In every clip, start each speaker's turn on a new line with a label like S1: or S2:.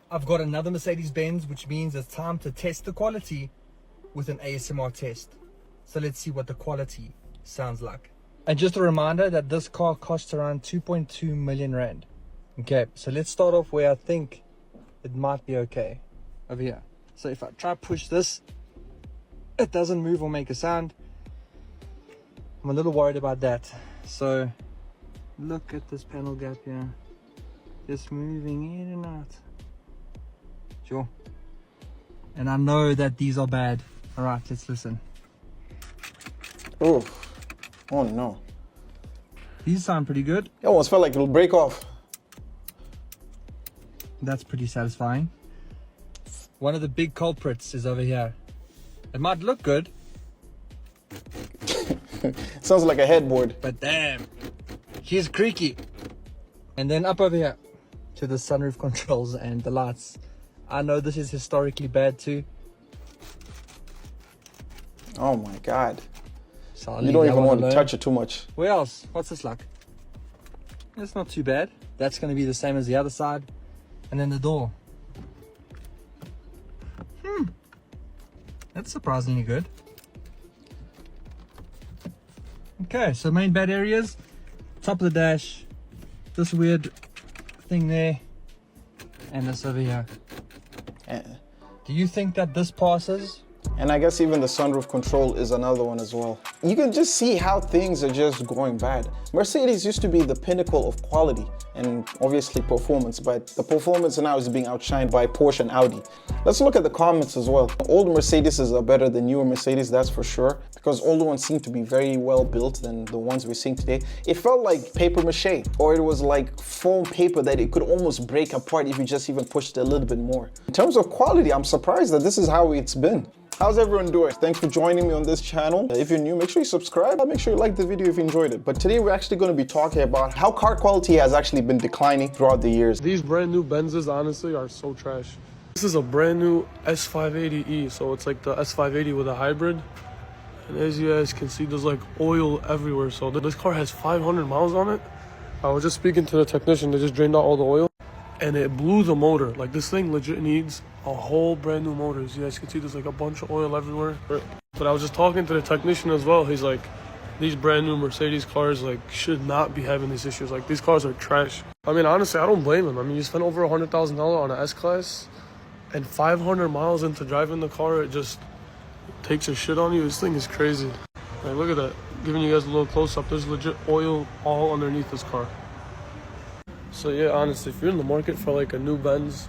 S1: I've got another Mercedes-Benz, which means it's time to test the quality with an ASMR test. So let's see what the quality sounds like. And just a reminder that this car costs around 2.2 million rand. Okay, so let's start off where I think it might be okay. Over here. So if I try to push this, it doesn't move or make a sound. I'm a little worried about that. So look at this panel gap here. Just moving in and out. Sure. And I know that these are bad. All right, let's listen.
S2: Oh no.
S1: These sound pretty good.
S2: It almost felt like it'll break off.
S1: That's pretty satisfying. One of the big culprits is over here. It might look good.
S2: Sounds like a headboard.
S1: But damn, she's creaky. And then up over here to the sunroof controls and the lights. I know this is historically bad too.
S2: Oh my God.
S1: So
S2: you don't even want to touch it too much.
S1: Where else? What's this like? It's not too bad. That's going to be the same as the other side. And then the door. That's surprisingly good. Okay, so main bad areas. Top of the dash. This weird thing there. And this over here. Do you think that this passes?
S2: And I guess even the sunroof control is another one as well. You can just see how things are just going bad. Mercedes used to be the pinnacle of quality and obviously performance, but the performance now is being outshined by Porsche and Audi. Let's look at the comments as well. Old Mercedes are better than newer Mercedes, that's for sure, because older ones seem to be very well built than the ones we're seeing today. It felt like paper mache, or it was like foam paper that it could almost break apart if you just even pushed it a little bit more. In terms of quality, I'm surprised that this is how it's been. How's everyone doing? Thanks for joining me on this channel. If you're new, make sure you subscribe. Make sure you like the video if you enjoyed it. But today we're actually going to be talking about how car quality has actually been declining throughout the years.
S3: These brand new Benzes honestly are so trash. This is a brand new S580e, so it's like the S580 with a hybrid. And as you guys can see, there's like oil everywhere. So this car has 500 miles on it. I was just speaking to the technician, they just drained out all the oil. And it blew the motor. Like this thing legit needs a whole brand new motor. As you guys can see, there's like a bunch of oil everywhere. But I was just talking to the technician as well. He's like, these brand new Mercedes cars like should not be having these issues. Like these cars are trash. I mean, honestly, I don't blame him. I mean, you spend over $100,000 on an S-Class and 500 miles into driving the car, it just takes a shit on you. This thing is crazy. Like, look at that. Giving you guys a little close up. There's legit oil all underneath this car. So yeah, honestly, if you're in the market for like a new Benz,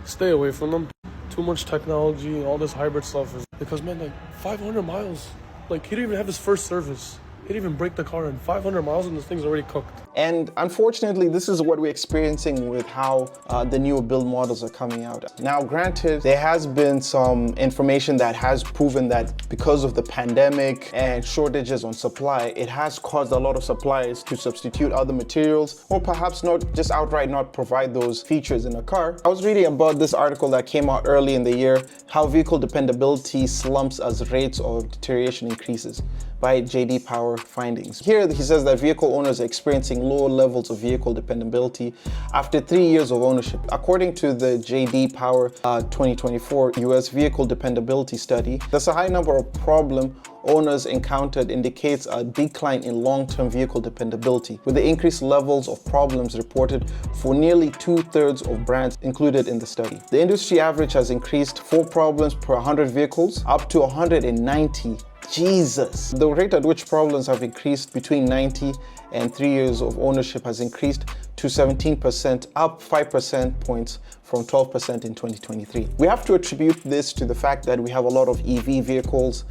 S3: stay away from them. Too much technology and all this hybrid stuff is because, man, like 500 miles, like he didn't even have his first service. He didn't even break the car in 500 miles and this thing's already cooked.
S2: And unfortunately, this is what we're experiencing with how the newer build models are coming out. Now, granted, there has been some information that has proven that because of the pandemic and shortages on supply, it has caused a lot of suppliers to substitute other materials or perhaps not just outright not provide those features in a car. I was reading about this article that came out early in the year, how vehicle dependability slumps as rates of deterioration increases, by JD Power findings. Here he says that vehicle owners are experiencing lower levels of vehicle dependability after 3 years of ownership. According to the JD Power 2024 US vehicle dependability study, there's a high number of problem owners encountered indicates a decline in long-term vehicle dependability, with the increased levels of problems reported for nearly 2/3 of brands included in the study. The industry average has increased 4 problems per 100 vehicles up to 190. Jesus. The rate at which problems have increased between 90 and 3 years of ownership has increased to 17%, up 5% points from 12% in 2023. We have to attribute this to the fact that we have a lot of EV vehicles.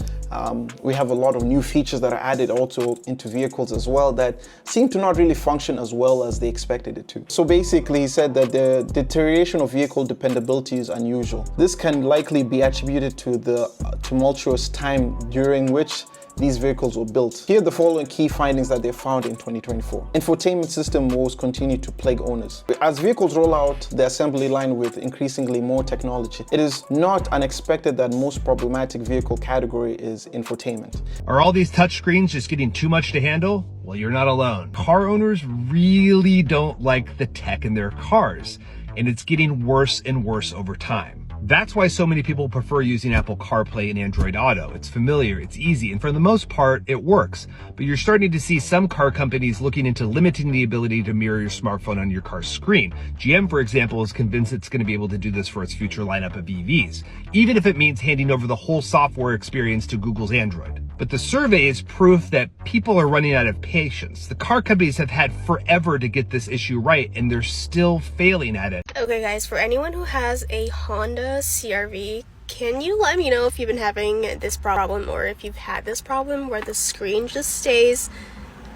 S2: We have a lot of new features that are added also into vehicles as well that seem to not really function as well as they expected it to. So basically, he said that the deterioration of vehicle dependability is unusual. This can likely be attributed to the tumultuous time during which these vehicles were built. Here are the following key findings that they found in 2024. Infotainment system woes continue to plague owners. As vehicles roll out the assembly line with increasingly more technology, it is not unexpected that most problematic vehicle category is infotainment.
S4: Are all these touchscreens just getting too much to handle? Well, you're not alone. Car owners really don't like the tech in their cars. and it's getting worse and worse over time. That's why so many people prefer using Apple CarPlay and Android Auto. It's familiar, it's easy, and for the most part, it works. But you're starting to see some car companies looking into limiting the ability to mirror your smartphone on your car's screen. GM, for example, is convinced it's going to be able to do this for its future lineup of EVs, even if it means handing over the whole software experience to Google's Android. But the survey is proof that people are running out of patience. The car companies have had forever to get this issue right, and they're still failing at it.
S5: Okay guys, for anyone who has a Honda CR-V, can you let me know if you've been having this problem, or if you've had this problem where the screen just stays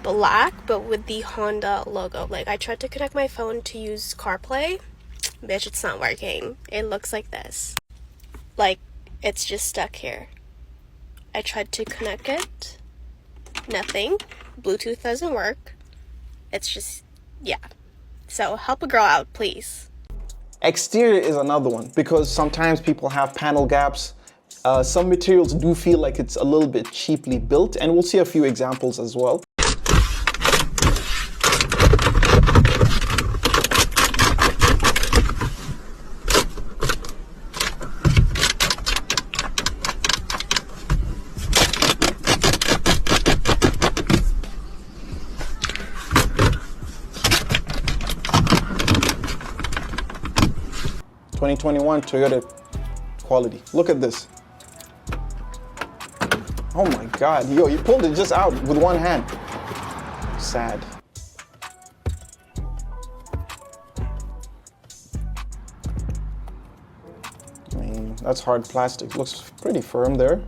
S5: black but with the Honda logo? Like, I tried to connect my phone to use CarPlay, bitch, it's not working. It looks like this. Like, it's just stuck here. I tried to connect it, nothing. Bluetooth doesn't work. It's just, yeah. So help a girl out, please.
S2: Exterior is another one, because sometimes people have panel gaps. Some materials do feel like it's a little bit cheaply built, and we'll see a few examples as well. '21 Toyota quality. Look at this. Oh my God, yo, you pulled it just out with one hand. Sad. I mean, that's hard plastic. Looks pretty firm there.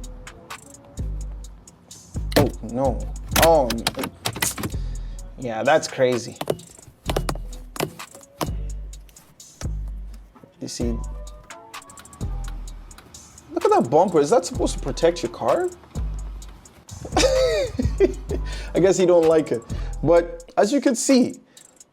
S2: Oh no. Oh, yeah, that's crazy. You see, look at that bumper. Is that supposed to protect your car? I guess you don't like it. But as you can see,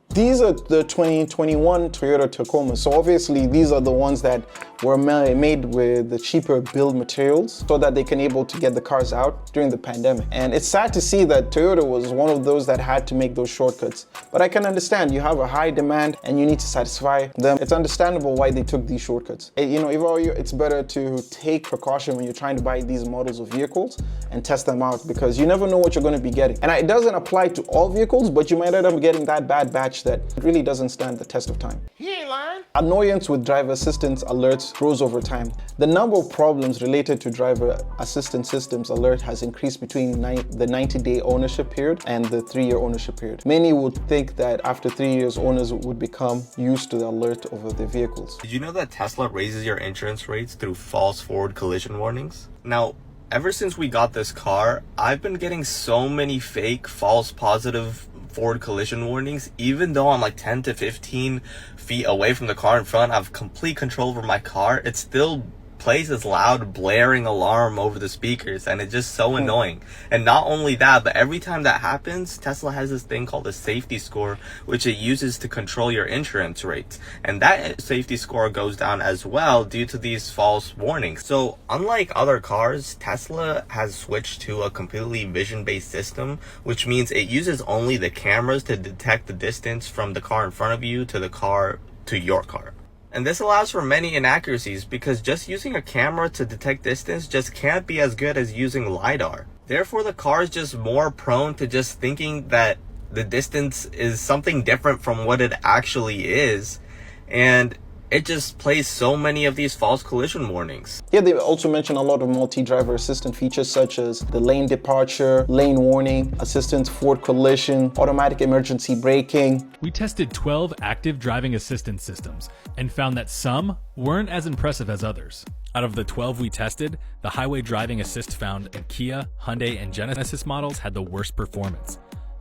S2: these are the 2021 Toyota Tacoma. So obviously these are the ones that were made with the cheaper build materials so that they can able to get the cars out during the pandemic. And it's sad to see that Toyota was one of those that had to make those shortcuts. But I can understand, you have a high demand and you need to satisfy them. It's understandable why they took these shortcuts. You know, if I were you, it's better to take precaution when you're trying to buy these models of vehicles and test them out, because you never know what you're going to be getting. And it doesn't apply to all vehicles, but you might end up getting that bad batch that really doesn't stand the test of time. He ain't lying. Annoyance with driver assistance alerts grows over time. The number of problems related to driver assistance systems alert has increased between the 90-day ownership period and the 3-year ownership period. Many would think that after 3 years, owners would become used to the alert over their vehicles.
S6: Did you know that Tesla raises your insurance rates through false forward collision warnings? Now, ever since we got this car, I've been getting so many fake, false positive forward collision warnings. Even though I'm like 10 to 15 feet away from the car in front, I have complete control over my car, it still plays this loud blaring alarm over the speakers, and it's just so annoying. And not only that, but every time that happens, Tesla has this thing called a safety score, which it uses to control your insurance rates, and that safety score goes down as well due to these false warnings. So unlike other cars, Tesla has switched to a completely vision-based system, which means it uses only the cameras to detect the distance from the car in front of you to the car to your car. And this allows for many inaccuracies, because just using a camera to detect distance just can't be as good as using LiDAR. Therefore, the car is just more prone to just thinking that the distance is something different from what it actually is, and it just plays so many of these false collision warnings.
S2: Yeah, they also mention a lot of multi-driver assistant features such as the lane departure, lane warning, assistance forward collision, automatic emergency braking.
S7: We tested 12 active driving assistance systems and found that some weren't as impressive as others. Out of the 12 we tested, the highway driving assist found in Kia, Hyundai, and Genesis models had the worst performance.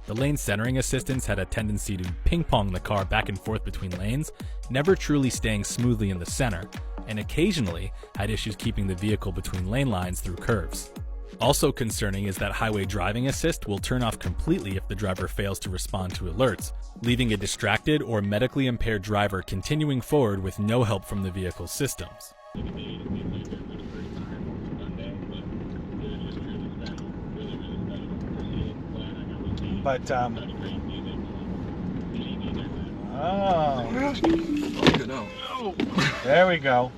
S7: The lane centering assistance had a tendency to ping-pong the car back and forth between lanes, never truly staying smoothly in the center, and occasionally had issues keeping the vehicle between lane lines through curves. Also concerning is that highway driving assist will turn off completely if the driver fails to respond to alerts, leaving a distracted or medically impaired driver continuing forward with no help from the vehicle's systems.
S8: But, oh. There we go.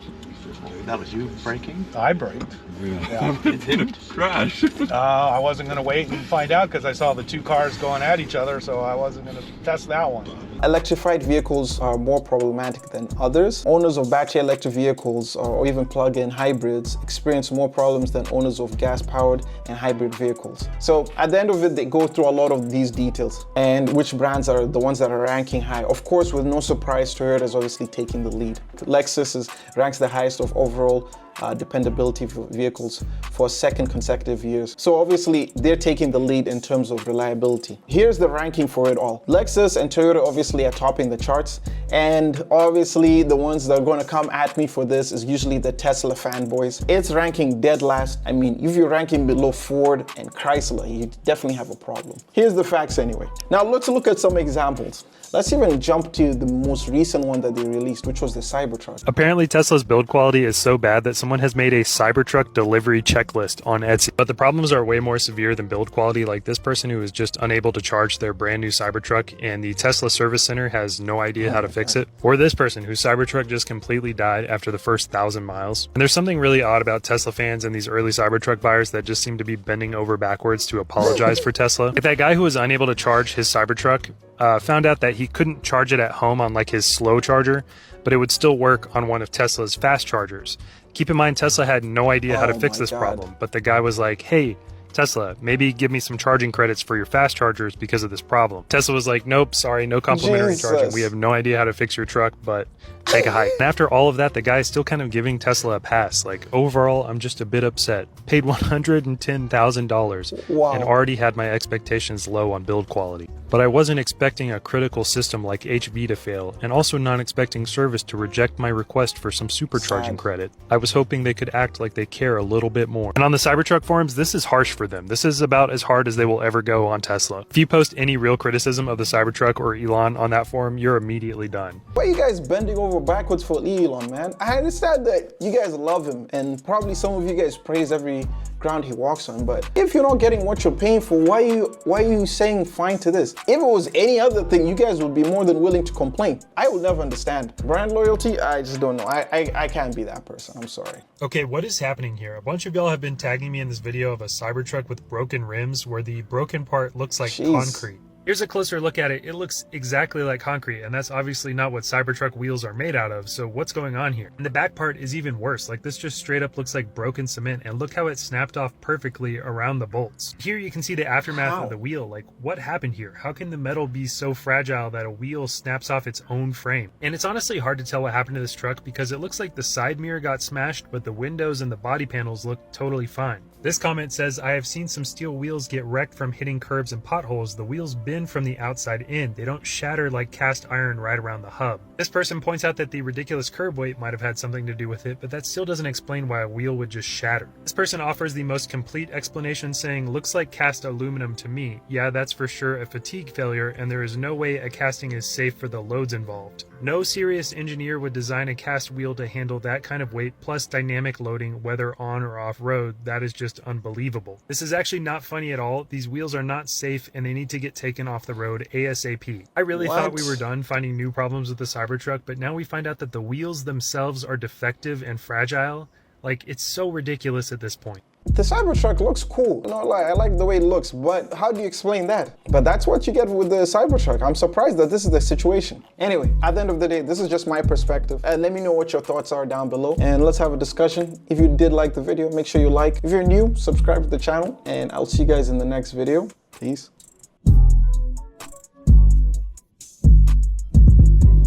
S9: That was you braking?
S8: I braked.
S9: Yeah. It didn't crash.
S8: I wasn't going to wait and find out because I saw the two cars going at each other, so I wasn't going to test that one.
S2: Electrified vehicles are more problematic than others. Owners of battery electric vehicles or even plug-in hybrids experience more problems than owners of gas-powered and hybrid vehicles. So at the end of it, they go through a lot of these details and which brands are the ones that are ranking high. Of course, with no surprise, Toyota is obviously taking the lead. Lexus ranks the highest of overall dependability for vehicles for a second consecutive years. So obviously they're taking the lead in terms of reliability. Here's the ranking for it all. Lexus and Toyota obviously are topping the charts, and obviously the ones that are going to come at me for this is usually the Tesla fanboys. It's ranking dead last. I mean, if you're ranking below Ford and Chrysler, you definitely have a problem. Here's the facts anyway. Now let's look at some examples. Let's even jump to the most recent one that they released, which was the Cybertruck.
S10: Apparently Tesla's build quality is so bad that someone has made a Cybertruck delivery checklist on Etsy. But the problems are way more severe than build quality, like this person who is just unable to charge their brand new Cybertruck and the Tesla service center has no idea how to fix it. Or this person whose Cybertruck just completely died after the first 1,000 miles. And there's something really odd about Tesla fans and these early Cybertruck buyers that just seem to be bending over backwards to apologize for Tesla. Like that guy who was unable to charge his Cybertruck found out that he couldn't charge it at home on like his slow charger, but it would still work on one of Tesla's fast chargers. Keep in mind, Tesla had no idea how to fix this problem, but the guy was like, hey, Tesla, maybe give me some charging credits for your fast chargers because of this problem. Tesla was like, nope, sorry, no complimentary charging. We have no idea how to fix your truck, but take a hike. And after all of that, the guy is still kind of giving Tesla a pass. Like, overall, I'm just a bit upset. Paid $110,000 and already had my expectations low on build quality. But I wasn't expecting a critical system like HV to fail, and also not expecting service to reject my request for some supercharging credit. I was hoping they could act like they care a little bit more. And on the Cybertruck forums, this is harsh for them. This is about as hard as they will ever go on Tesla. If you post any real criticism of the Cybertruck or Elon on that forum, you're immediately done.
S2: Why are you guys bending over backwards for Elon, man? I understand that you guys love him, and probably some of you guys praise every ground he walks on, but if you're not getting what you're paying for, why are you saying fine to this? If it was any other thing, you guys would be more than willing to complain. I would never understand. Brand loyalty, I just don't know. I can't be that person. I'm sorry.
S10: Okay, what is happening here? A bunch of y'all have been tagging me in this video of a Cybertruck with broken rims where the broken part looks like concrete. Here's a closer look at it. It looks exactly like concrete, and that's obviously not what Cybertruck wheels are made out of, so what's going on here? And the back part is even worse. Like, this just straight up looks like broken cement, and look how it snapped off perfectly around the bolts. Here you can see the aftermath of the wheel. Like, what happened here? How can the metal be so fragile that a wheel snaps off its own frame? And it's honestly hard to tell what happened to this truck because it looks like the side mirror got smashed, but the windows and the body panels look totally fine. This comment says, I have seen some steel wheels get wrecked from hitting curbs and potholes. The wheels bend from the outside in. They don't shatter like cast iron right around the hub. This person points out that the ridiculous curb weight might have had something to do with it, but that still doesn't explain why a wheel would just shatter. This person offers the most complete explanation saying, looks like cast aluminum to me. Yeah, that's for sure a fatigue failure, and there is no way a casting is safe for the loads involved. No serious engineer would design a cast wheel to handle that kind of weight plus dynamic loading, whether on or off road. That is just unbelievable. This is actually not funny at all. These wheels are not safe and they need to get taken off the road ASAP. I really thought we were done finding new problems with the Cybertruck, but now we find out that the wheels themselves are defective and fragile. Like, it's so ridiculous at this point.
S2: The Cybertruck looks cool. You know, like, I like the way it looks, but how do you explain that? But that's what you get with the Cybertruck. I'm surprised that this is the situation. Anyway, at the end of the day, this is just my perspective. Let me know what your thoughts are down below, and let's have a discussion. If you did like the video, make sure you like. If you're new, subscribe to the channel, and I'll see you guys in the next video. Peace.